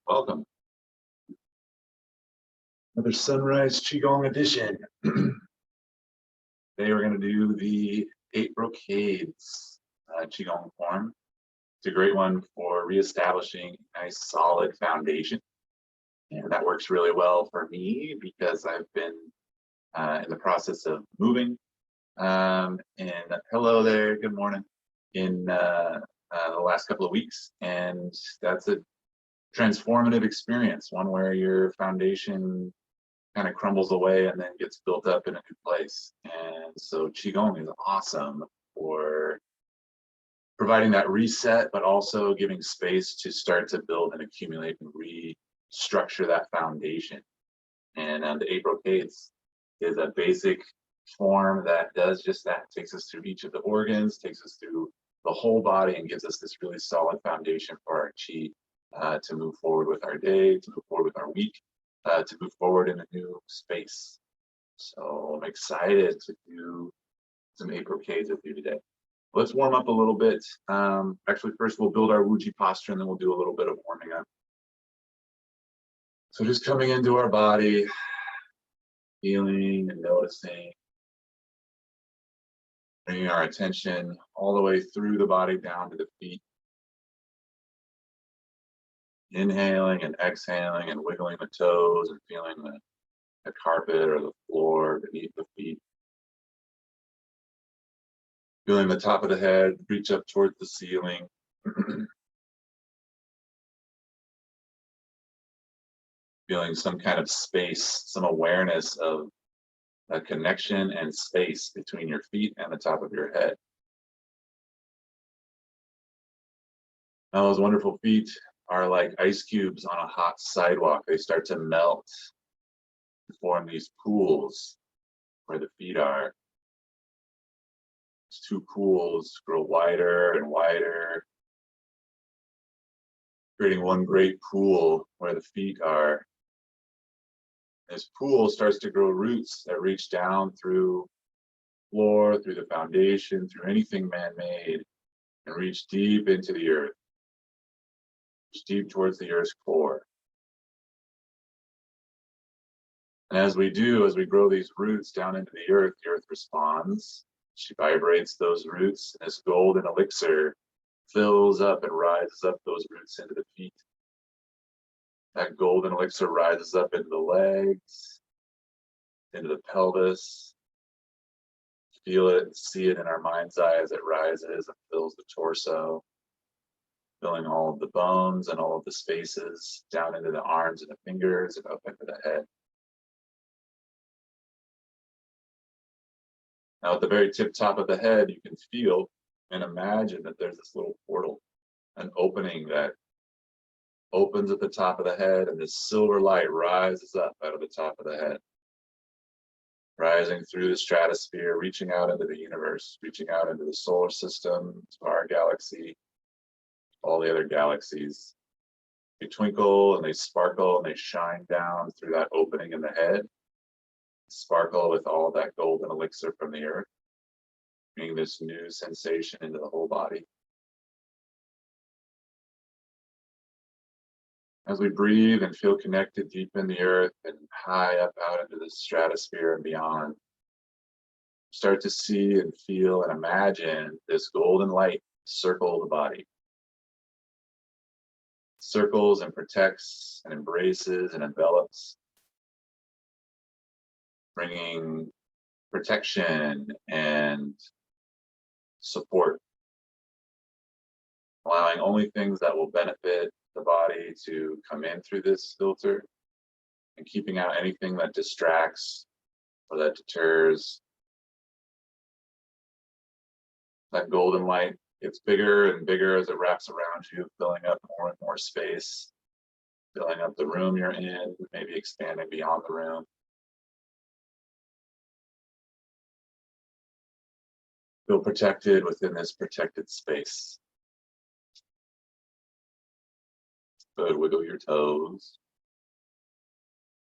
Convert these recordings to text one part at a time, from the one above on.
Welcome. Another Sunrise Qigong edition. Today we're going to do the 8 Brocades Qigong form. It's a great one for reestablishing a nice solid foundation. And that works really well for me because I've been in the process of moving. And hello there, good morning, in the last couple of weeks. And that's a transformative experience, one where your foundation kind of crumbles away and then gets built up in a new place. And so Qigong is awesome for providing that reset, but also giving space to start to build and accumulate and restructure that foundation. And the 8 Brocades is a basic form that does just that. It takes us through each of the organs, takes us through the whole body, and gives us this really solid foundation for our Qi to move forward with our day, to move forward with our week, to move forward in a new space. So I'm excited to do some 8 Brocades with you today. Let's warm up a little bit. Actually, first we'll build our Wuji posture, and then we'll do a little bit of warming up. So just coming into our body, feeling and noticing, bringing our attention all the way through the body down to the feet. Inhaling and exhaling and wiggling the toes and feeling the carpet or the floor beneath the feet. Feeling the top of the head reach up towards the ceiling. Feeling some kind of space, some awareness of a connection and space between your feet and the top of your head. Now those wonderful feet are like ice cubes on a hot sidewalk. They start to melt to form these pools where the feet are. These 2 pools grow wider and wider, creating one great pool where the feet are. This pool starts to grow roots that reach down through the floor, through the foundation, through anything man-made, and reach deep into the earth. Deep towards the earth's core. And as we grow these roots down into the earth responds. She vibrates those roots, and this golden elixir fills up and rises up those roots into the feet. That golden elixir rises up into the legs, into the pelvis. Feel it, see it in our mind's eye as it rises and fills the torso. Filling all of the bones and all of the spaces down into the arms and the fingers and up into the head. Now at the very tip top of the head, you can feel and imagine that there's this little portal, an opening that opens at the top of the head, and this silver light rises up out of the top of the head, rising through the stratosphere, reaching out into the universe, reaching out into the solar system, to our galaxy, all the other galaxies. They twinkle and they sparkle and they shine down through that opening in the head, sparkle with all that golden elixir from the earth, bringing this new sensation into the whole body. As we breathe and feel connected deep in the earth and high up out into the stratosphere and beyond, start to see and feel and imagine this golden light circle the body. Circles and protects and embraces and envelops, bringing protection and support, allowing only things that will benefit the body to come in through this filter, and keeping out anything that distracts or that deters. That golden light gets bigger and bigger as it wraps around you, filling up more and more space, filling up the room you're in, maybe expanding beyond the room. Feel protected within this protected space. Good, wiggle your toes,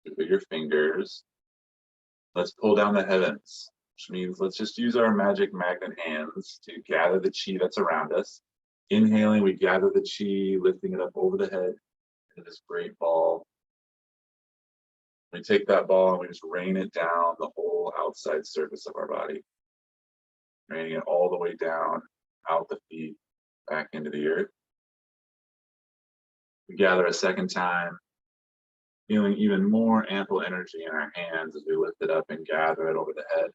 wiggle your fingers. Let's pull down the heavens, which means let's just use our magic magnet hands to gather the Qi that's around us Inhaling, we gather the chi, lifting it up over the head into this great ball. We take that ball and we just rain it down the whole outside surface of our body. Raining it all the way down, out the feet, back into the earth. We gather a second time, feeling even more ample energy in our hands as we lift it up and gather it over the head.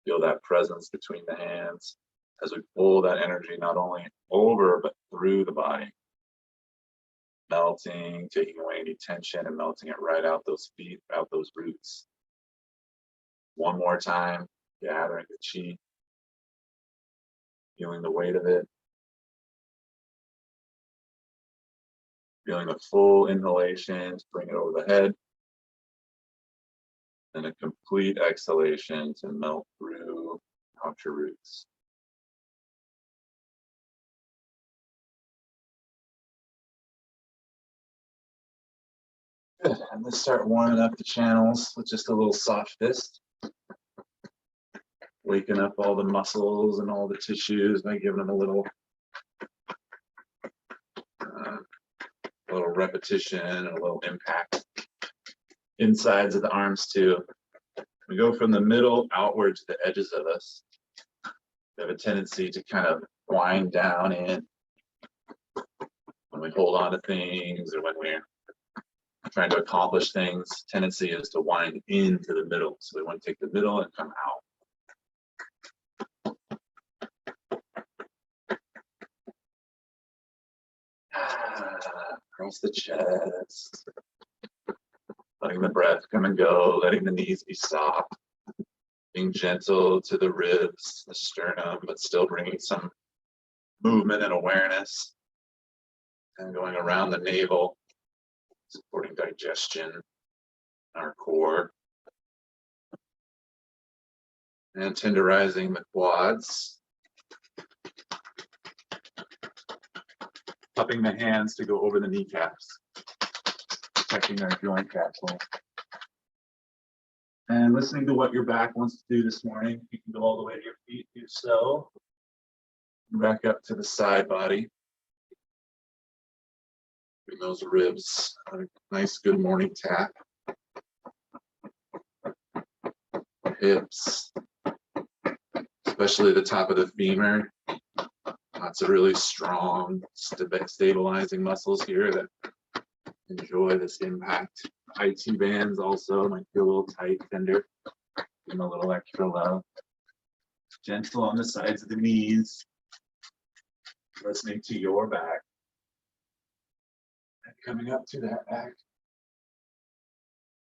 Feel that presence between the hands as we pull that energy not only over, but through the body. Melting, taking away any tension and melting it right out those feet, out those roots. One more time, gathering the chi, feeling the weight of it. Feeling a full inhalation to bring it over the head. And a complete exhalation to melt through out your roots. Good. And let's start warming up the channels with just a little soft fist. Waking up all the muscles and all the tissues by giving them a little repetition and a little impact. Insides of the arms too. We go from the middle outward to the edges of us. We have a tendency to kind of wind down in when we hold on to things or when we're trying to accomplish things. Tendency is to wind into the middle. So we want to take the middle and come out. Across the chest. Letting the breath come and go, letting the knees be soft. Being gentle to the ribs, the sternum, but still bringing some movement and awareness. And going around the navel, supporting digestion, our core. And tenderizing the quads. Cupping the hands to go over the kneecaps. Protecting our joint capsule. And listening to what your back wants to do this morning. You can go all the way to your feet, do so. Back up to the side body. Bring those ribs, a nice good morning tap. Hips, especially the top of the femur. Lots of really strong, stabilizing muscles here that enjoy this impact. IT bands also might feel a little tight, tender. Give them a little extra love. Gentle on the sides of the knees. Listening to your back. And coming up to that back.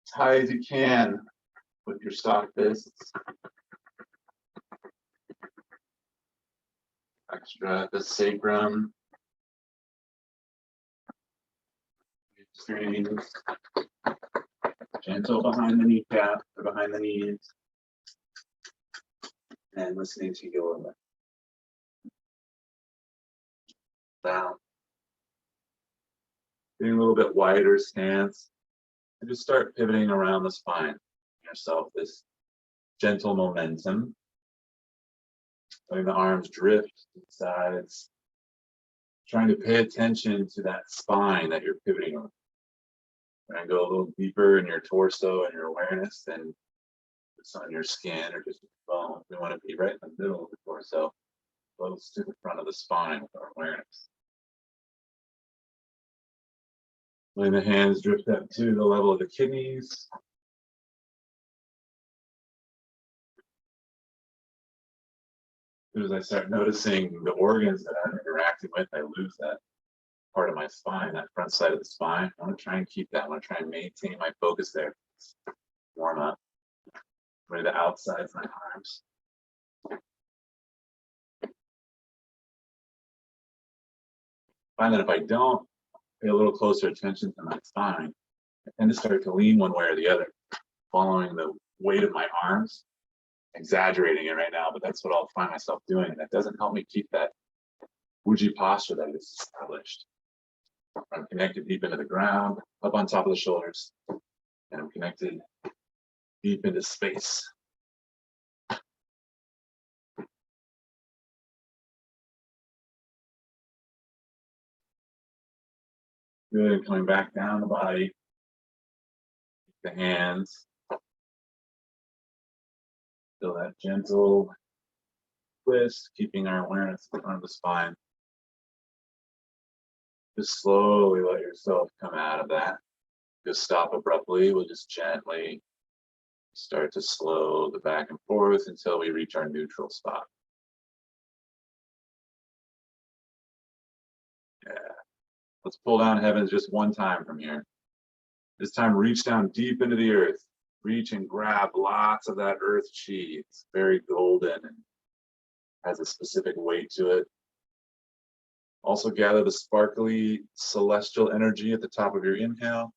As high as you can with your soft fists. Extra at the sacrum. Strings. Gentle behind the kneecap or behind the knees. And listening to your back. Down. Getting a little bit wider stance. And just start pivoting around the spine. Give yourself this gentle momentum. Letting the arms drift to the sides. Trying to pay attention to that spine that you're pivoting on. Try and go a little deeper in your torso and your awareness than it's on your skin or just bone. We want to be right in the middle of the torso, close to the front of the spine with our awareness. Letting the hands drift up to the level of the kidneys. As soon as I start noticing the organs that I'm interacting with, I lose that part of my spine, that front side of the spine. I want to try and keep that. I want to try and maintain my focus there. Warm up. Ready the outsides of my arms. Find that if I don't pay a little closer attention to my spine, I tend to start to lean one way or the other, following the weight of my arms. Exaggerating it right now, but that's what I'll find myself doing. That doesn't help me keep that Uji posture that is established. I'm connected deep into the ground, up on top of the shoulders, and I'm connected deep into space. Good, coming back down the body, the hands. Feel that gentle twist, keeping our awareness in front of the spine. Just slowly let yourself come out of that. Just stop abruptly. We'll just gently start to slow the back and forth until we reach our neutral spot. Yeah. Let's pull down heavens just one time from here. This time, reach down deep into the earth. Reach and grab lots of that earth chi. It's very golden and has a specific weight to it. Also gather the sparkly celestial energy at the top of your inhale,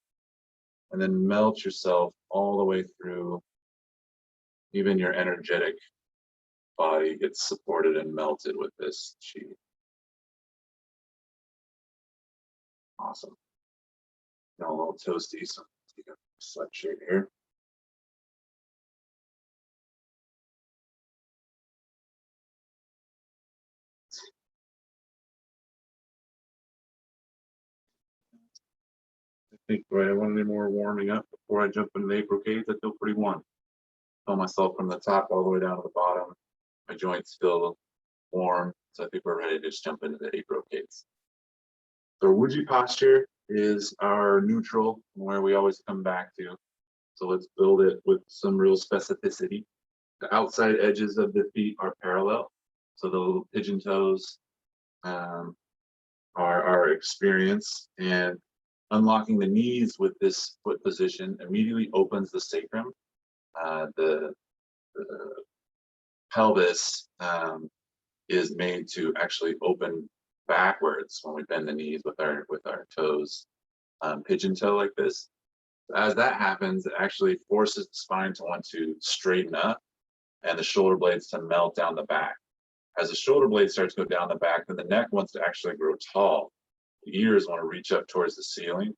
and then melt yourself all the way through. Even your energetic body gets supported and melted with this chi. Awesome. Now a little toasty, so take a sweatshirt here. I think I want any more warming up before I jump into the Eight Brocades. I feel pretty warm. Feel myself from the top all the way down to the bottom. My joints feel warm, so I think we're ready to just jump into the Eight Brocades. So Wuji posture is our neutral, where we always come back to. So let's build it with some real specificity. The outside edges of the feet are parallel, so the little pigeon toes are our experience, and unlocking the knees with this foot position immediately opens the sacrum. The pelvis is made to actually open backwards when we bend the knees with our toes, pigeon toe like this. As that happens, it actually forces the spine to want to straighten up and the shoulder blades to melt down the back. As the shoulder blades start to go down the back, then the neck wants to actually grow tall. The ears want to reach up towards the ceiling.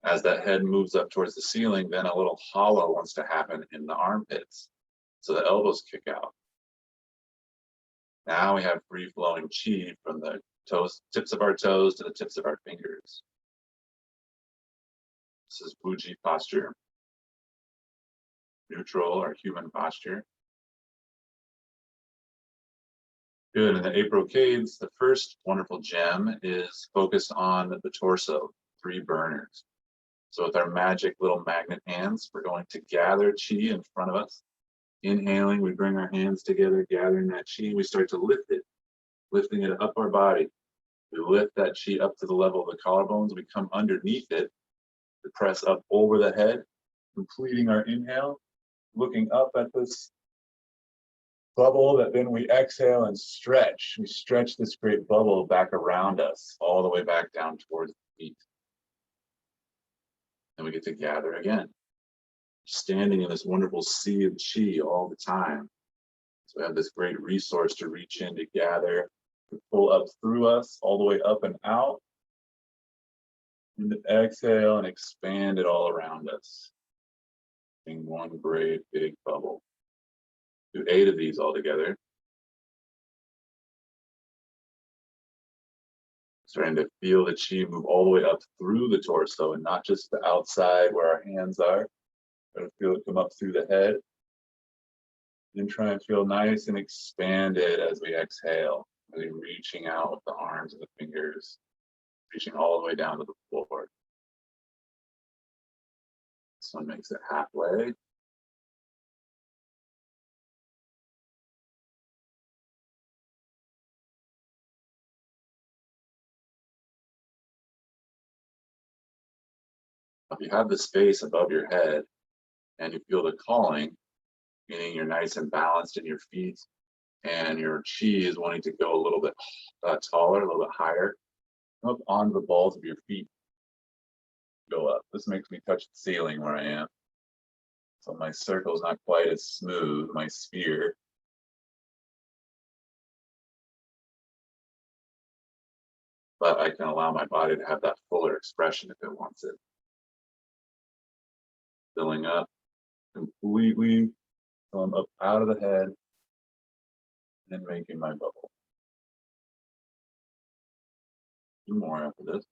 As that head moves up towards the ceiling, then a little hollow wants to happen in the armpits. So the elbows kick out. Now we have free-flowing chi from the tips of our toes to the tips of our fingers. This is Wuji posture. Neutral or human posture. Good, in the Eight Brocades, the first wonderful gem is focused on the torso, 3 burners. So with our magic little magnet hands, we're going to gather chi in front of us. Inhaling, we bring our hands together, gathering that chi. We start to lift it, lifting it up our body. We lift that chi up to the level of the collarbones. We come underneath it to press up over the head, completing our inhale, looking up at this bubble that then we exhale and stretch. We stretch this great bubble back around us, all the way back down towards the feet. And we get to gather again, standing in this wonderful sea of chi all the time. So we have this great resource to reach in to gather, to pull up through us, all the way up and out. And to exhale and expand it all around us. In one great big bubble. Do 8 of these all together. Starting to feel the chi move all the way up through the torso and not just the outside where our hands are. But feel it come up through the head. Then try and feel nice and expanded as we exhale. Really reaching out with the arms and the fingers. Reaching all the way down to the floor. This one makes it halfway. If you have the space above your head and you feel the calling, meaning you're nice and balanced in your feet and your chi is wanting to go a little bit taller, a little bit higher, come up onto the balls of your feet. Go up. This makes me touch the ceiling where I am. So my circle is not quite as smooth, my sphere. But I can allow my body to have that fuller expression if it wants it. Filling up completely from up out of the head and making my bubble. 2 more after this.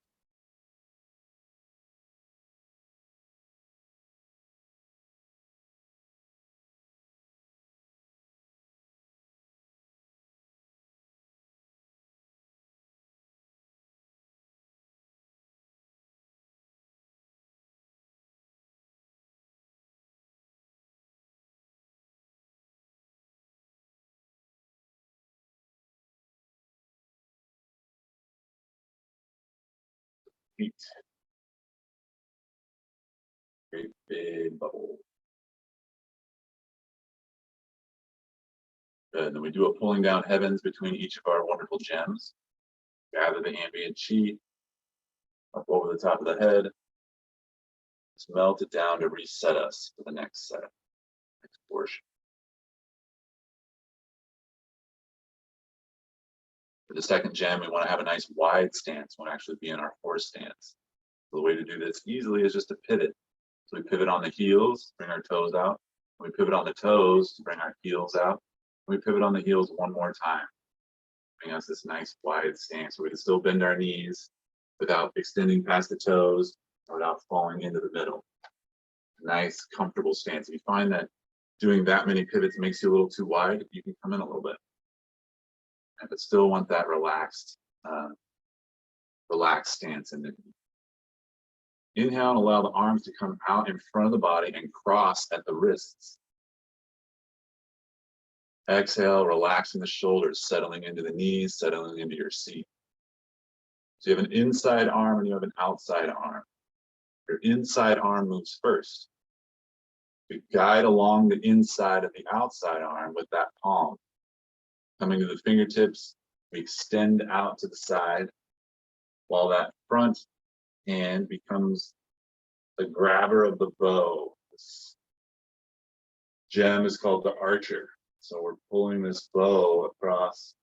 feet. Great big bubble. Good. And then we do a pulling down heavens between each of our wonderful gems. Gather the ambient chi up over the top of the head. Just melt it down to reset us for the next set, next portion. For the second gem, we want to have a nice wide stance. We want to actually be in our horse stance. So the way to do this easily is just to pivot. So we pivot on the heels, bring our toes out. We pivot on the toes to bring our heels out. We pivot on the heels one more time, bring us this nice wide stance. So we can still bend our knees without extending past the toes or without falling into the middle. Nice, comfortable stance. If you find that doing that many pivots makes you a little too wide, you can come in a little bit. But still want that relaxed stance in the knee. Inhale and allow the arms to come out in front of the body and cross at the wrists. Exhale, relaxing the shoulders, settling into the knees, settling into your seat. So you have an inside arm and you have an outside arm. Your inside arm moves first. You guide along the inside of the outside arm with that palm. Coming to the fingertips, we extend out to the side while that front hand becomes the grabber of the bow. This gem is called the archer. So we're pulling this bow across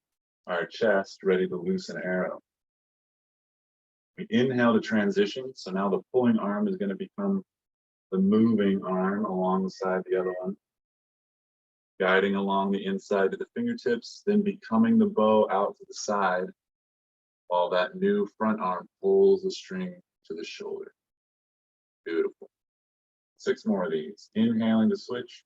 our chest, ready to loose an arrow. We inhale to transition. So now the pulling arm is going to become the moving arm alongside the other one. Guiding along the inside to the fingertips, then becoming the bow out to the side, while that new front arm pulls the string to the shoulder. Beautiful. 6 more of these. Inhaling to switch.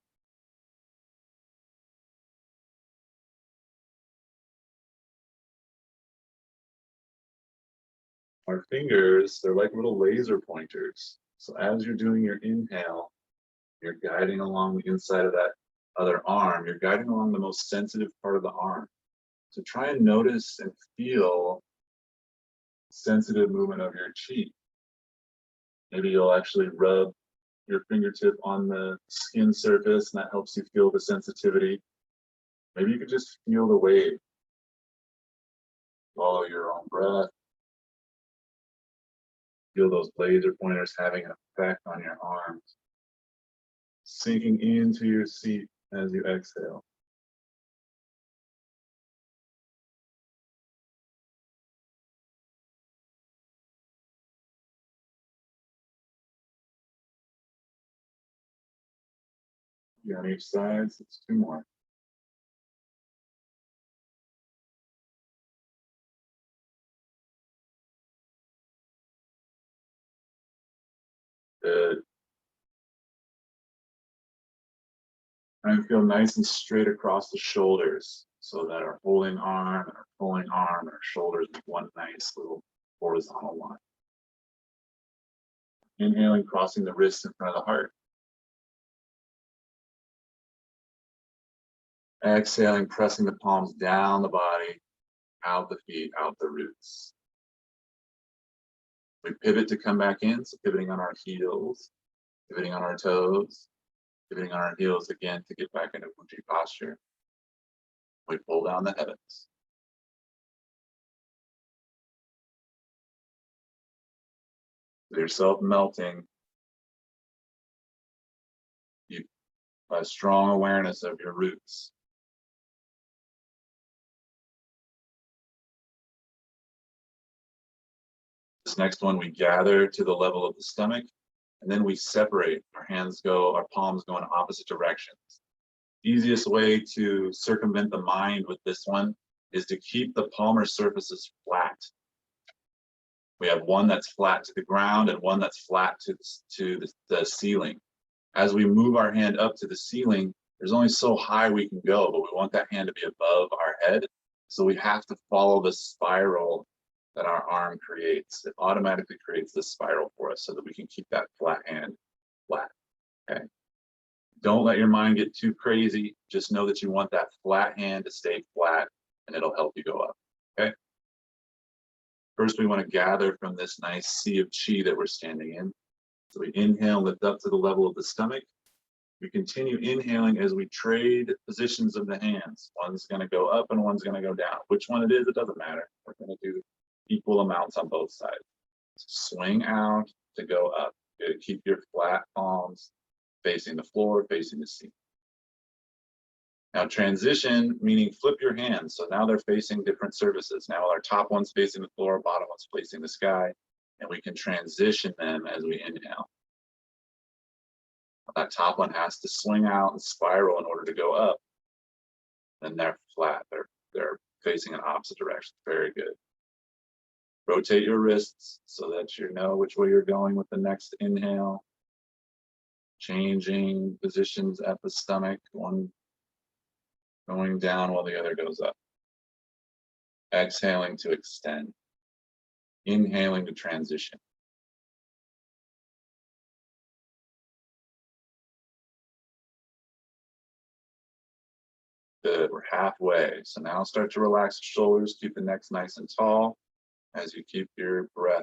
Our fingers, they're like little laser pointers. So as you're doing your inhale, you're guiding along the inside of that other arm, you're guiding along the most sensitive part of the arm. So try and notice and feel sensitive movement of your chi. Maybe you'll actually rub your fingertip on the skin surface and that helps you feel the sensitivity. Maybe you could just feel the wave. Follow your own breath. Feel those laser pointers having an effect on your arms. Sinking into your seat as you exhale. You're on each side, so it's 2 more. Good. And feel nice and straight across the shoulders so that our holding arm and our pulling arm and our shoulders make one nice little horizontal line. Inhaling, crossing the wrists in front of the heart. Exhaling, pressing the palms down the body, out the feet, out the roots. We pivot to come back in, so pivoting on our heels, pivoting on our toes, pivoting on our heels again to get back into Uji posture. We pull down the heavens. So yourself melting. You have a strong awareness of your roots. This next one, we gather to the level of the stomach, and then we separate. Our palms go in opposite directions. Easiest way to circumvent the mind with this one is to keep the palmar surfaces flat. We have one that's flat to the ground and one that's flat to the ceiling. As we move our hand up to the ceiling, there's only so high we can go, but we want that hand to be above our head. So we have to follow the spiral that our arm creates. It automatically creates this spiral for us so that we can keep that flat hand flat. Okay. Don't let your mind get too crazy. Just know that you want that flat hand to stay flat and it'll help you go up. Okay. First, we want to gather from this nice sea of chi that we're standing in. So we inhale, lift up to the level of the stomach. We continue inhaling as we trade positions of the hands. One's going to go up and one's going to go down. Which one it is, it doesn't matter. We're going to do equal amounts on both sides. Swing out to go up. Keep your flat palms facing the floor, facing the seat. Now transition, meaning flip your hands. So now they're facing different surfaces. Now our top one's facing the floor, bottom one's facing the sky, and we can transition them as we inhale. That top one has to swing out and spiral in order to go up. Then they're flat. They're facing in opposite directions. Very good. Rotate your wrists so that you know which way you're going with the next inhale. Changing positions at the stomach, one going down while the other goes up. Exhaling to extend. Inhaling to transition. Good, we're halfway. So now start to relax the shoulders, keep the neck nice and tall as you keep your breath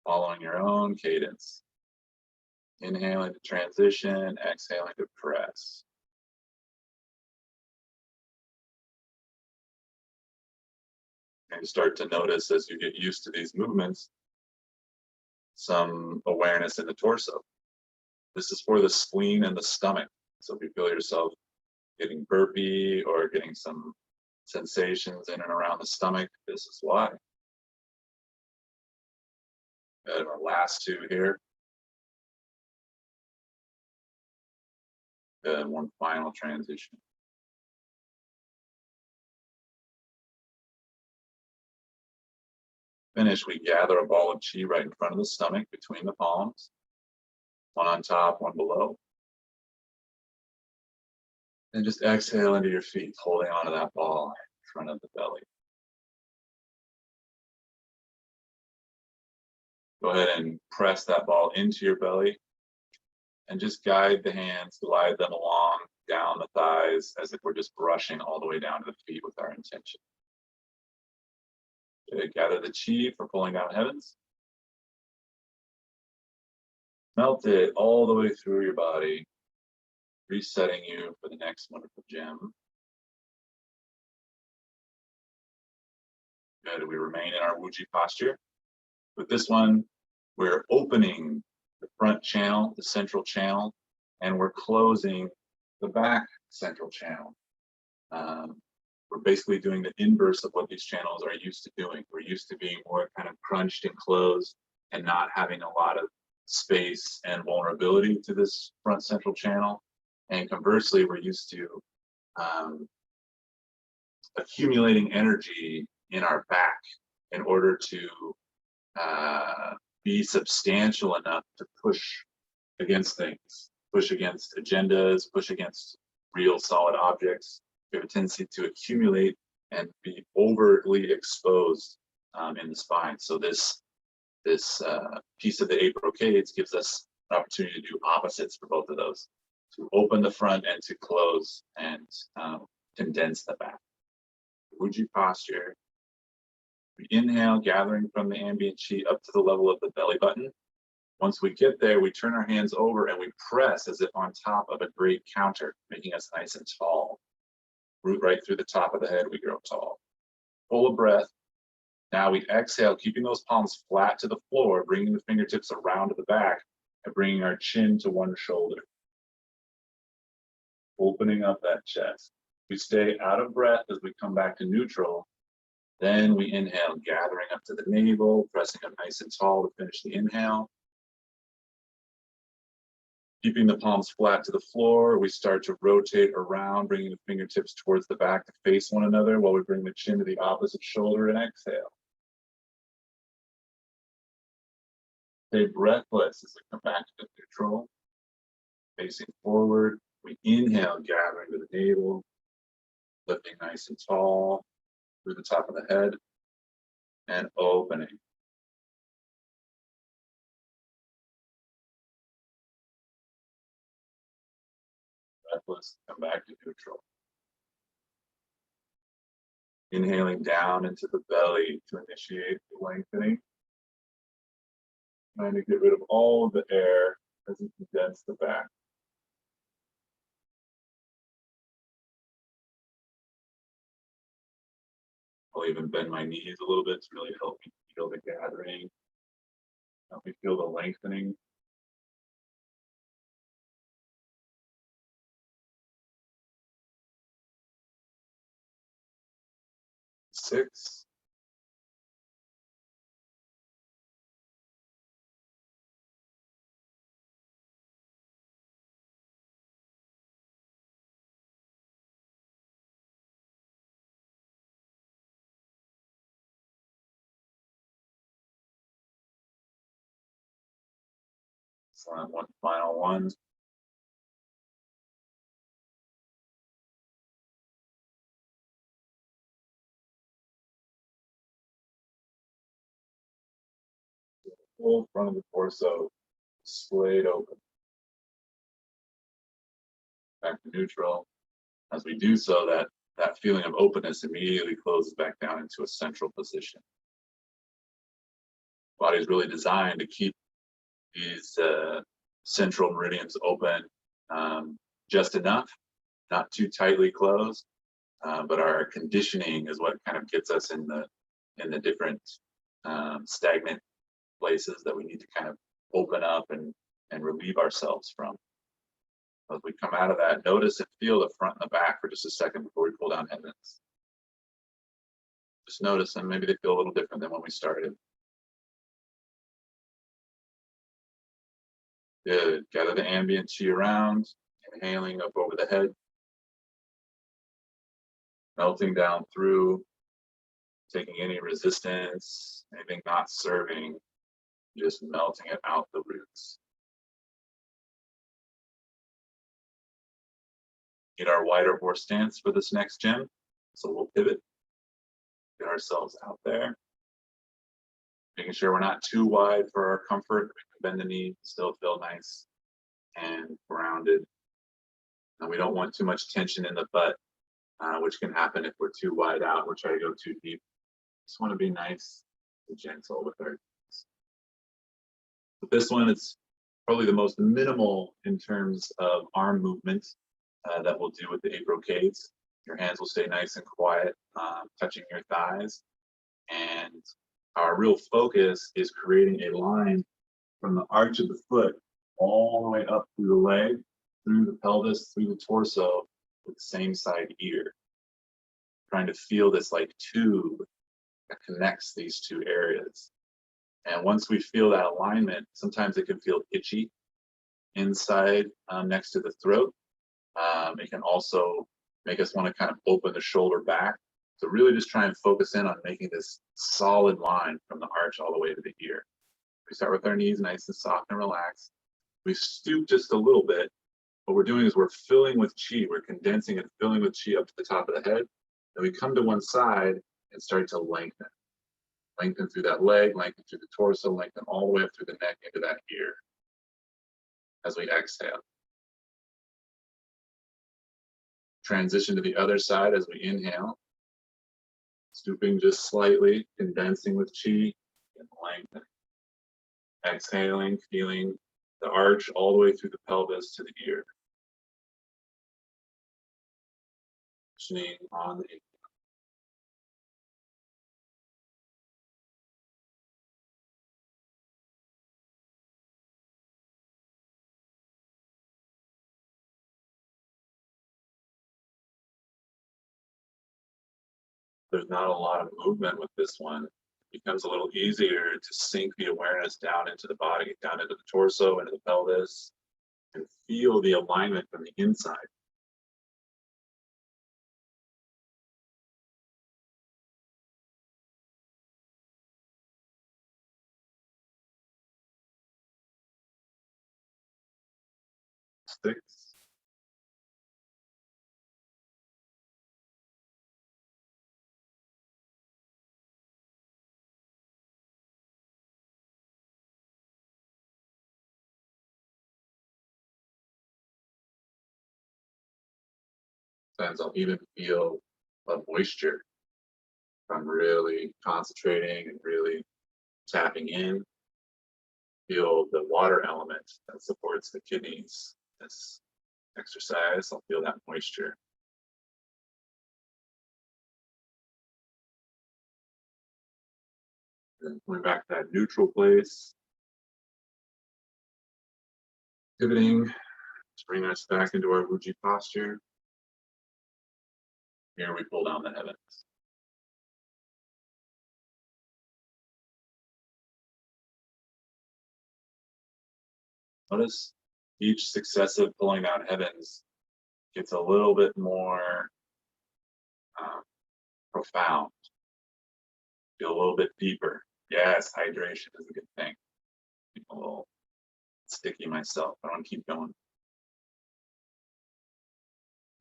following your own cadence. Inhaling to transition, exhaling to press. And start to notice as you get used to these movements, some awareness in the torso. This is for the spleen and the stomach. So if you feel yourself getting burpy or getting some sensations in and around the stomach, this is why. Good, our last two here. Good, one final transition. Finish, we gather a ball of chi right in front of the stomach between the palms. One on top, one below. And just exhale into your feet, holding onto that ball in front of the belly. Go ahead and press that ball into your belly and just guide the hands, glide them along down the thighs as if we're just brushing all the way down to the feet with our intention. Okay, gather the chi for pulling down heavens. Melt it all the way through your body, resetting you for the next wonderful gem. Good, we remain in our Wuji posture. With this one, we're opening the front channel, the central channel, and we're closing the back central channel. We're basically doing the inverse of what these channels are used to doing. We're used to being more kind of crunched and closed and not having a lot of space and vulnerability to this front central channel. And conversely, we're used to accumulating energy in our back in order to be substantial enough to push against things, push against agendas, push against real solid objects. We have a tendency to accumulate and be overtly exposed in the spine. So this piece of the Eight Brocades gives us an opportunity to do opposites for both of those, to open the front and to close and condense the back. Wuji posture. We inhale, gathering from the ambient chi up to the level of the belly button. Once we get there, we turn our hands over and we press as if on top of a great counter, making us nice and tall. Root right through the top of the head, we grow tall. Full of breath. Now we exhale, keeping those palms flat to the floor, bringing the fingertips around to the back and bringing our chin to one shoulder. Opening up that chest. We stay out of breath as we come back to neutral. Then we inhale, gathering up to the navel, pressing up nice and tall to finish the inhale. Keeping the palms flat to the floor, we start to rotate around, bringing the fingertips towards the back to face one another while we bring the chin to the opposite shoulder and exhale. Stay breathless as we come back to neutral. Facing forward, we inhale, gathering to the navel, lifting nice and tall through the top of the head, and opening. Breathless, come back to neutral. Inhaling down into the belly to initiate the lengthening. Trying to get rid of all of the air as you condense the back. I'll even bend my knees a little bit to really help me feel the gathering. Help me feel the lengthening. 6. 1 final one. Full front of the torso splayed open. Back to neutral. As we do so, that feeling of openness immediately closes back down into a central position. Body is really designed to keep these central meridians open just enough, not too tightly closed, but our conditioning is what kind of gets us in the different stagnant places that we need to kind of open up and relieve ourselves from. As we come out of that, notice and feel the front and the back for just a second before we pull down heavens. Just notice them. Maybe they feel a little different than when we started. Good. Gather the ambient chi around, inhaling up over the head, melting down through, taking any resistance, anything not serving, just melting it out the roots. Get our wider horse stance for this next gem. So we'll pivot, get ourselves out there, making sure we're not too wide for our comfort. We can bend the knee, still feel nice and grounded. And we don't want too much tension in the butt, which can happen if we're too wide out or try to go too deep. Just want to be nice and gentle with our knees. But this one is probably the most minimal in terms of arm movement that we'll do with the 8 brocades. Your hands will stay nice and quiet, touching your thighs. And our real focus is creating a line from the arch of the foot all the way up through the leg, through the pelvis, through the torso, with the same side ear. Trying to feel this like tube that connects these two areas. And once we feel that alignment, sometimes it can feel itchy inside next to the throat. It can also make us want to kind of open the shoulder back. So really just try and focus in on making this solid line from the arch all the way to the ear. We start with our knees nice and soft and relaxed. We stoop just a little bit. What we're doing is we're filling with chi. We're condensing and filling with chi up to the top of the head. Then we come to one side and start to lengthen. Lengthen through that leg, lengthen through the torso, lengthen all the way up through the neck into that ear as we exhale. Transition to the other side as we inhale. Stooping just slightly, condensing with chi and lengthening. Exhaling, feeling the arch all the way through the pelvis to the ear. Positioning on the inhale. There's not a lot of movement with this one. It becomes a little easier to sink the awareness down into the body, down into the torso, into the pelvis, and feel the alignment from the inside. Six. Sometimes I'll even feel a moisture I'm really concentrating and really tapping in, feel the water element that supports the kidneys. This exercise, I'll feel that moisture. And going back to that neutral place, pivoting to bring us back into our Wuji posture. Here we pull down the heavens. Notice each successive pulling down heavens gets a little bit more profound. Feel a little bit deeper. Yes, hydration is a good thing. I'm a little sticky myself. I want to keep going.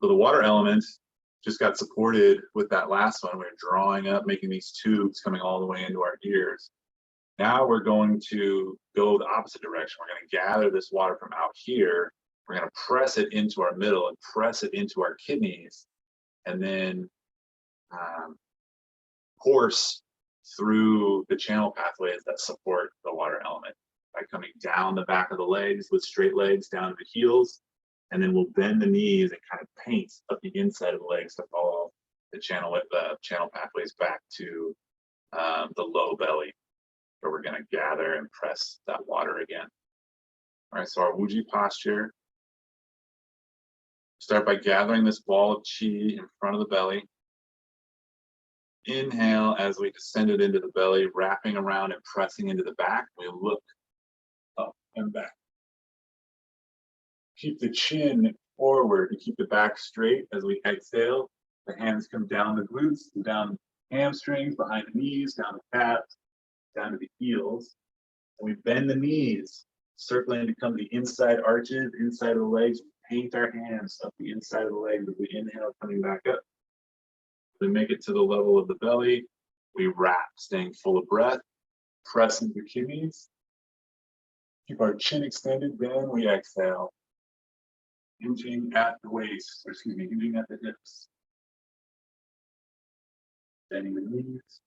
So the water element just got supported with that last one. We're drawing up, making these tubes coming all the way into our ears. Now we're going to go the opposite direction. We're going to gather this water from out here. We're going to press it into our middle and press it into our kidneys, and then course through the channel pathways that support the water element by coming down the back of the legs with straight legs down to the heels, and then we'll bend the knees and kind of paint up the inside of the legs to follow the channel pathways back to the low belly, where we're going to gather and press that water again. All right, so our Wuji posture. Start by gathering this ball of qi in front of the belly. Inhale as we descend it into the belly, wrapping around and pressing into the back. We look up and back. Keep the chin forward to keep the back straight as we exhale. The hands come down the glutes, down hamstrings, behind the knees, down the calves, down to the heels. And we bend the knees, circling to come to the inside arches, inside of the legs. Paint our hands up the inside of the legs as we inhale, coming back up. We make it to the level of the belly. We wrap, staying full of breath, press into the kidneys. Keep our chin extended, then we exhale. Hinging at the waist, or excuse me, hinging at the hips. Bending the knees.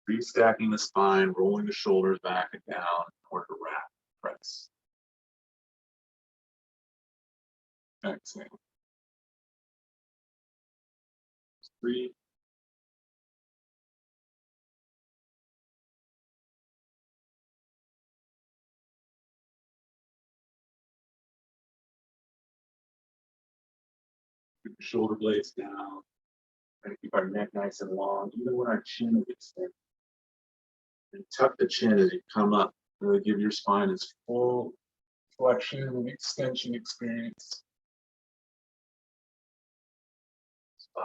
Restacking the spine, rolling the shoulders back and down in order to wrap, press. Exhale. 3. Keep the shoulder blades down. And keep our neck nice and long, even when our chin is extended. And tuck the chin as you come up. Really give your spine its full flexion and extension experience. 5.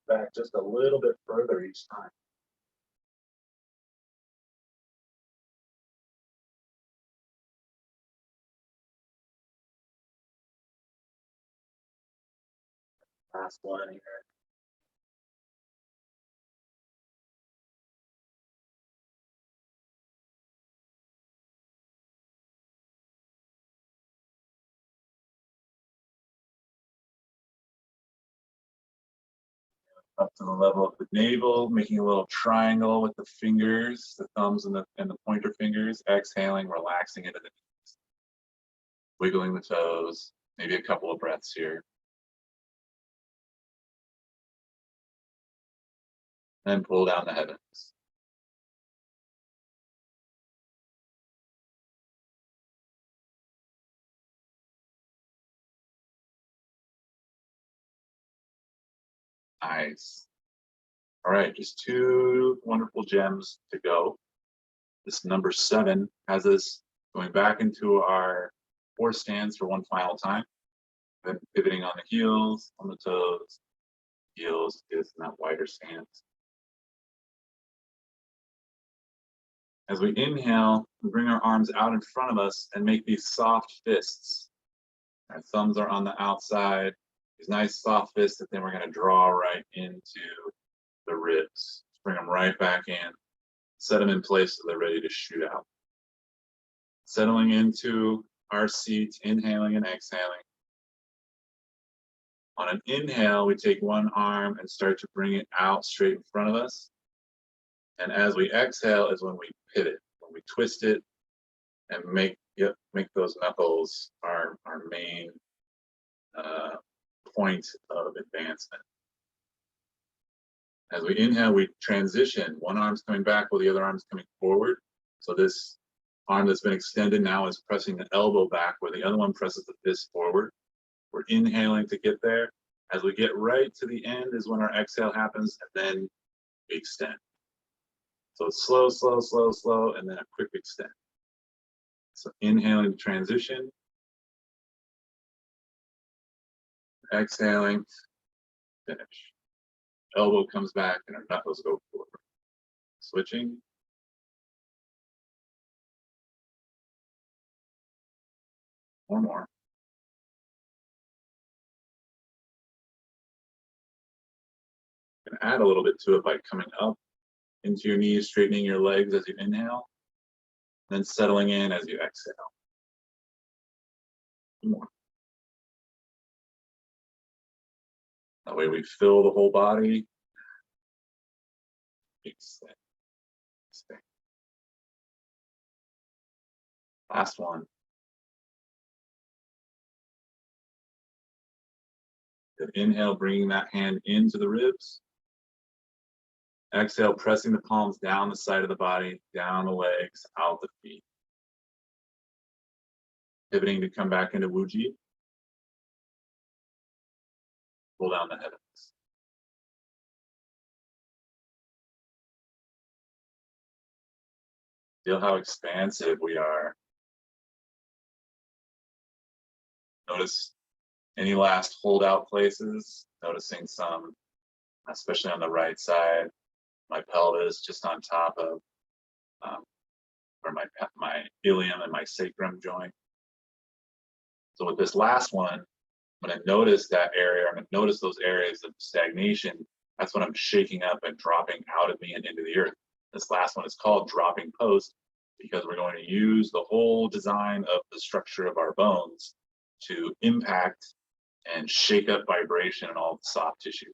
Back just a little bit further each time. Last one here. Up to the level of the navel, making a little triangle with the fingers, the thumbs and the pointer fingers. Exhaling, relaxing into the knees. Wiggling the toes, maybe a couple of breaths here. And pull down the heavens. Nice. All right, just 2 wonderful gems to go. This number 7 has us going back into our horse stance for one final time. Then pivoting on the heels, on the toes, heels is in that wider stance. As we inhale, we bring our arms out in front of us and make these soft fists. Our thumbs are on the outside. These nice soft fists that then we're going to draw right into the ribs. Bring them right back in. set them in place so they're ready to shoot out. Settling into our seat, inhaling and exhaling. On an inhale, we take one arm and start to bring it out straight in front of us. And as we exhale is when we pivot, when we twist it and make those knuckles our main point of advancement. As we inhale, we transition. One arm's coming back while the other arm's coming forward. So this arm that's been extended now is pressing the elbow back where the other one presses the fist forward. We're inhaling to get there. As we get right to the end is when our exhale happens, and then we extend. So it's slow, slow, slow, slow, and then a quick extend. So inhaling to transition. Exhaling, finish. Elbow comes back and our knuckles go forward. Switching. One more. You can add a little bit to it by coming up into your knees, straightening your legs as you inhale, then settling in as you exhale. One more. That way we fill the whole body. Extend. Extend. Last one. Good. Inhale, bringing that hand into the ribs. Exhale, pressing the palms down the side of the body, down the legs, out the feet. Pivoting to come back into Wuji. Pull down the heavens. Feel how expansive we are. Notice any last holdout places, noticing some, especially on the right side, my pelvis just on top of where my ilium and my sacrum join. So with this last one, I'm going to notice that area, I'm going to notice those areas of stagnation. That's when I'm shaking up and dropping out of me and into the earth. This last one is called dropping post because we're going to use the whole design of the structure of our bones to impact and shake up vibration and all the soft tissue.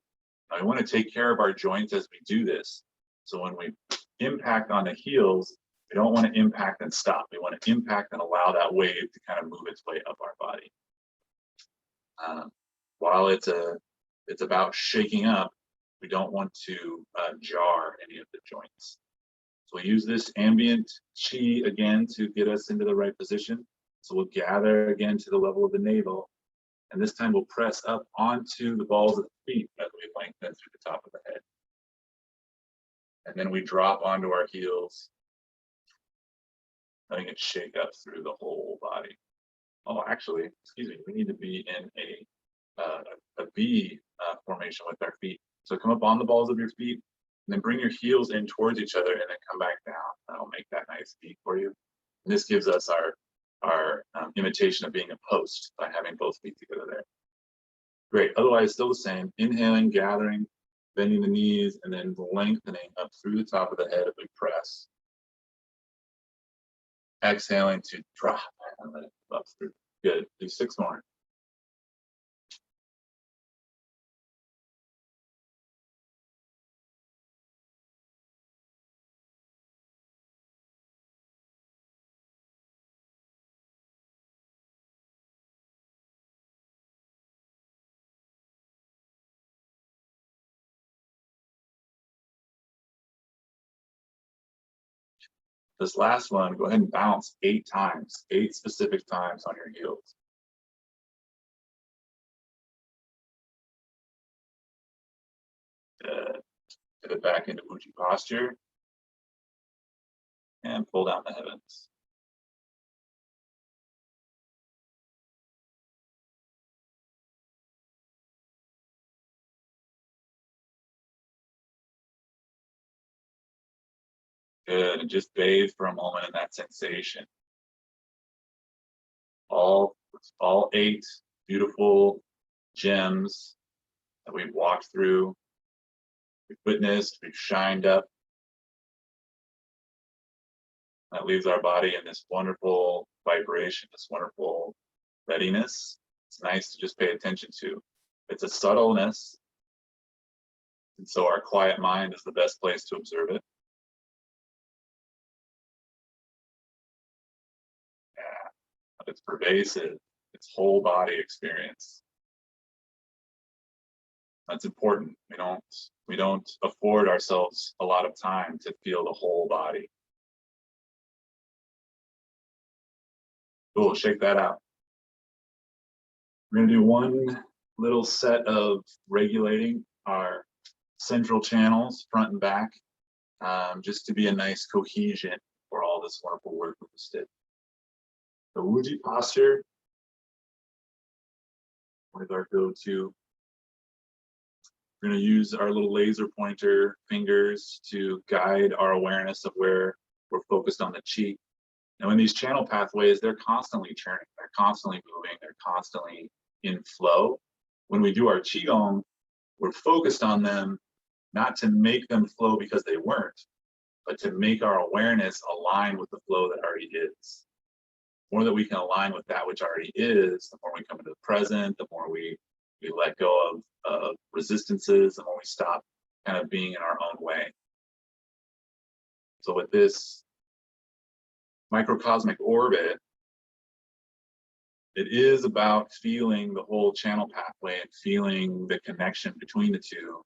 Now we want to take care of our joints as we do this. So when we impact on the heels, we don't want to impact and stop. We want to impact and allow that wave to kind of move its way up our body. While it's about shaking up, we don't want to jar any of the joints. So we use this ambient chi again to get us into the right position. So we'll gather again to the level of the navel, and this time we'll press up onto the balls of the feet as we lengthen through the top of the head. And then we drop onto our heels, letting it shake up through the whole body. Oh, actually, excuse me, we need to be in a V formation with our feet. So come up on the balls of your feet, and then bring your heels in towards each other, and then come back down. That'll make that nice V for you. And this gives us our imitation of being a post by having both feet together there. Great. Otherwise, still the same. Inhaling, gathering, bending the knees, and then lengthening up through the top of the head as we press. Exhaling to drop and let it up through. Good. Do 6 more. This last one, go ahead and bounce 8 times, 8 specific times on your heels. Good. Pivot back into Wuji posture. And pull down the heavens. Good, and just bathe for a moment in that sensation. All 8 beautiful gems that we've walked through, we've witnessed, we've shined up. That leaves our body in this wonderful vibration, this wonderful readiness. It's nice to just pay attention to. It's a subtleness, and so our quiet mind is the best place to observe it. Yeah, but it's pervasive. It's whole body experience. That's important. We don't afford ourselves a lot of time to feel the whole body. Cool, shake that out. We're gonna do one little set of regulating our central channels, front and back, just to be a nice cohesion for all this wonderful work we just did. The Wuji posture with our go-to. We're going to use our little laser pointer fingers to guide our awareness of where we're focused on the chi. Now, in these channel pathways, they're constantly churning, they're constantly moving, they're constantly in flow. When we do our Qigong, we're focused on them not to make them flow because they weren't, but to make our awareness align with the flow that already is. The more that we can align with that which already is, the more we come into the present, the more we let go of resistances, the more we stop kind of being in our own way. So with this microcosmic orbit, it is about feeling the whole channel pathway and feeling the connection between the two.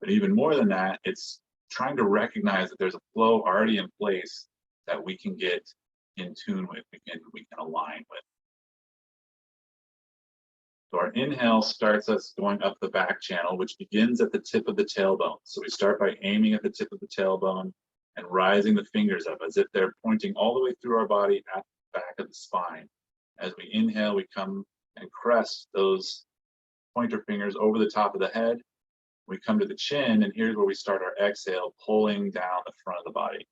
But even more than that, it's trying to recognize that there's a flow already in place that we can get in tune with, we can align with. So our inhale starts us going up the back channel, which begins at the tip of the tailbone. So we start by aiming at the tip of the tailbone and rising the fingers up as if they're pointing all the way through our body at the back of the spine. As we inhale, we come and crest those pointer fingers over the top of the head. We come to the chin, and here's where we start our exhale, pulling down the front of the body,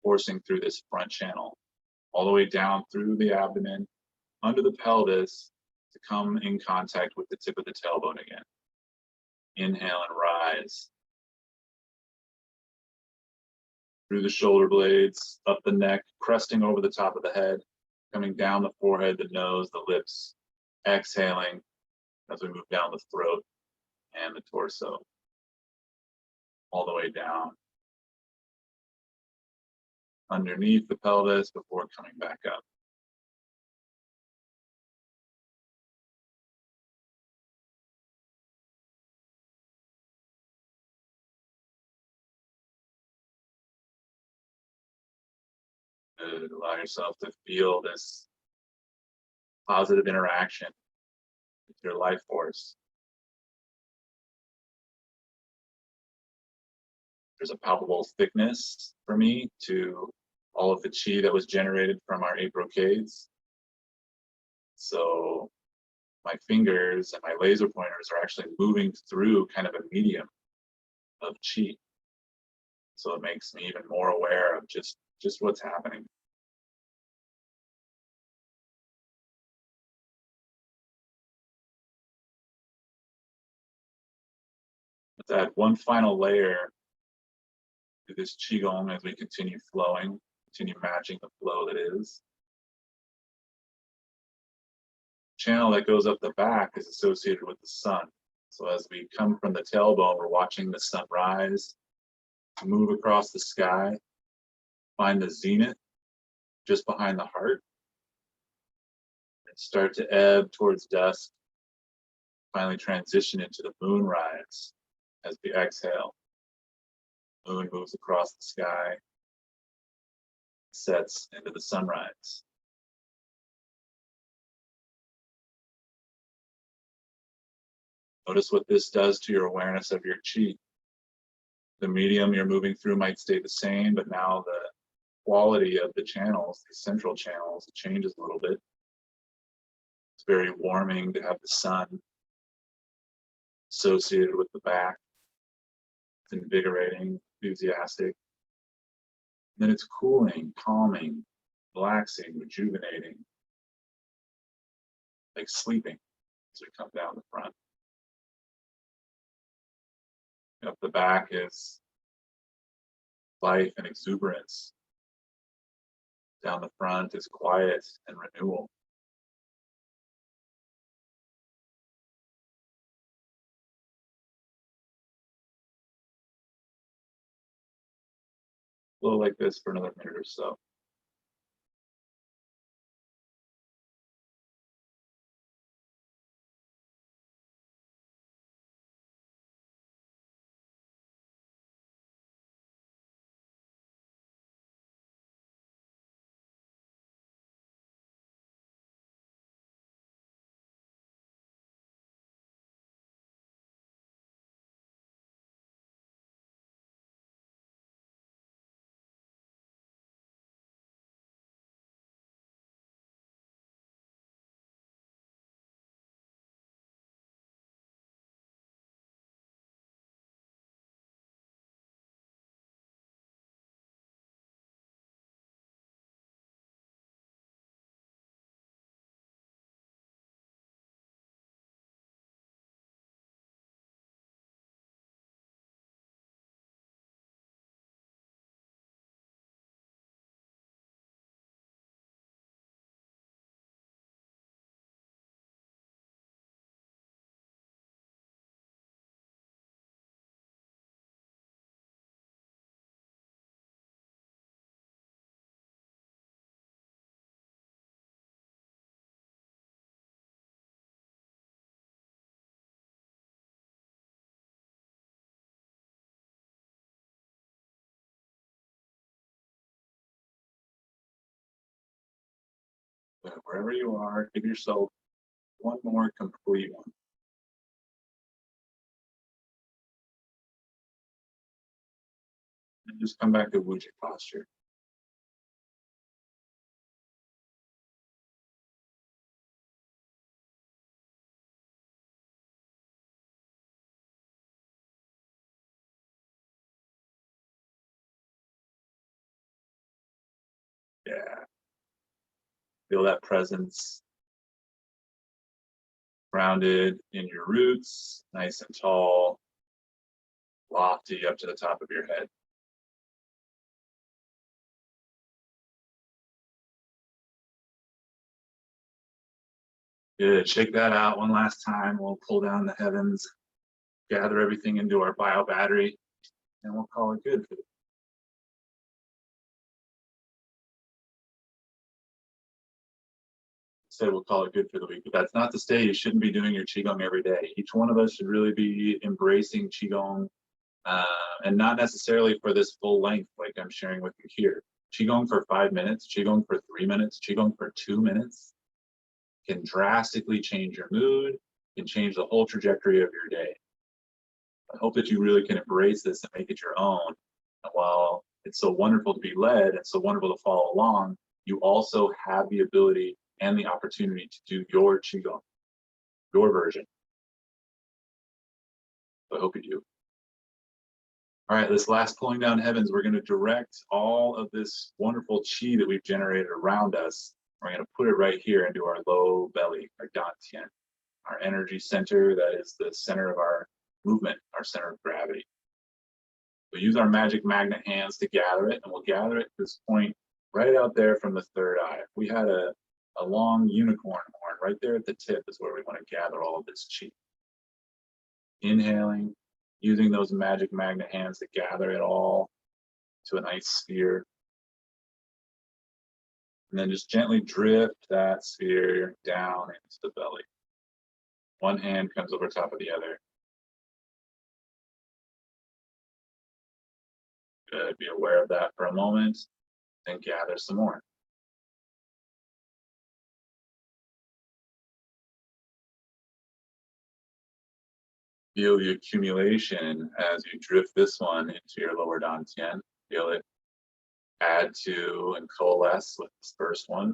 forcing through this front channel, all the way down through the abdomen, under the pelvis, to come in contact with the tip of the tailbone again. Inhale and rise. Through the shoulder blades, up the neck, cresting over the top of the head, coming down the forehead, the nose, the lips, exhaling as we move down the throat and the torso, all the way down underneath the pelvis before coming back up. Good. Allow yourself to feel this positive interaction with your life force. There's a palpable thickness for me to all of the chi that was generated from our 8 brocades. So my fingers and my laser pointers are actually moving through kind of a medium of chi. So it makes me even more aware of just what's happening. Let's add one final layer to this Qigong as we continue flowing, continue matching the flow that is. Channel that goes up the back is associated with the sun. So as we come from the tailbone, we're watching the sun rise, move across the sky, find the zenith just behind the heart, and start to ebb towards dusk, finally transition into the moonrise as we exhale. Moon moves across the sky, sets into the sunrise. Notice what this does to your awareness of your chi. The medium you're moving through might stay the same, but now the quality of the channels, the central channels, changes a little bit. It's very warming to have the sun associated with the back. It's invigorating, enthusiastic. And then it's cooling, calming, relaxing, rejuvenating, like sleeping as we come down the front. Up the back is life and exuberance. Down the front is quiet and renewal. Flow like this for another minute or so. But wherever you are, give yourself one more complete one. And just come back to Wujik posture. Yeah. Feel that presence. Grounded in your roots, nice and tall, lofty up to the top of your head. Good. Shake that out one last time. We'll pull down the heavens, gather everything into our bio battery, and we'll call it good. Say we'll call it good for the week, but that's not to say you shouldn't be doing your Qigong every day. Each one of us should really be embracing Qigong, and not necessarily for this full length like I'm sharing with you here. Qigong for 5 minutes, Qigong for 3 minutes, Qigong for 2 minutes can drastically change your mood, can change the whole trajectory of your day. I hope that you really can embrace this and make it your own. And while it's so wonderful to be led and so wonderful to follow along, you also have the ability and the opportunity to do your Qigong, your version. So I hope you do. All right, this last pulling down heavens, we're going to direct all of this wonderful Qi that we've generated around us. We're going to put it right here into our low belly, our dantian, our energy center. That is the center of our movement, our center of gravity. We'll use our magic magnet hands to gather it, and we'll gather it at this point right out there from the third eye. If we had a long unicorn horn right there at the tip is where we want to gather all of this Qi. Inhaling, using those magic magnet hands to gather it all to a nice sphere. And then just gently drift that sphere down into the belly. One hand comes over top of the other. Good. Be aware of that for a moment, then gather some more. Feel the accumulation as you drift this one into your lower dantian. Feel it add to and coalesce with this first one.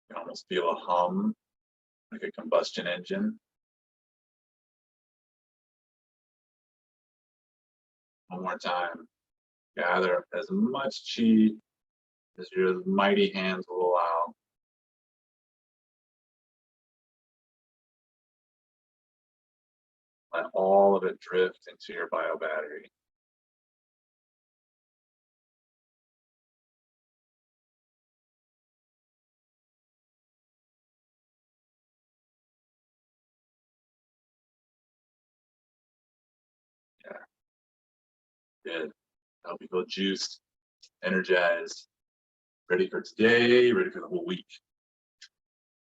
You can almost feel a hum, like a combustion engine. One more time. Gather as much Qi as your mighty hands will allow. Let all of it drift into your bio battery. I hope you feel juiced, energized, ready for today, ready for the whole week.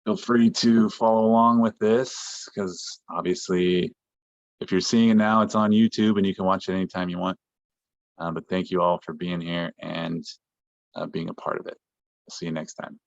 Feel free to follow along with this because obviously if you're seeing it now, it's on YouTube and you can watch it anytime you want. But thank you all for being here and being a part of it. I'll see you next time.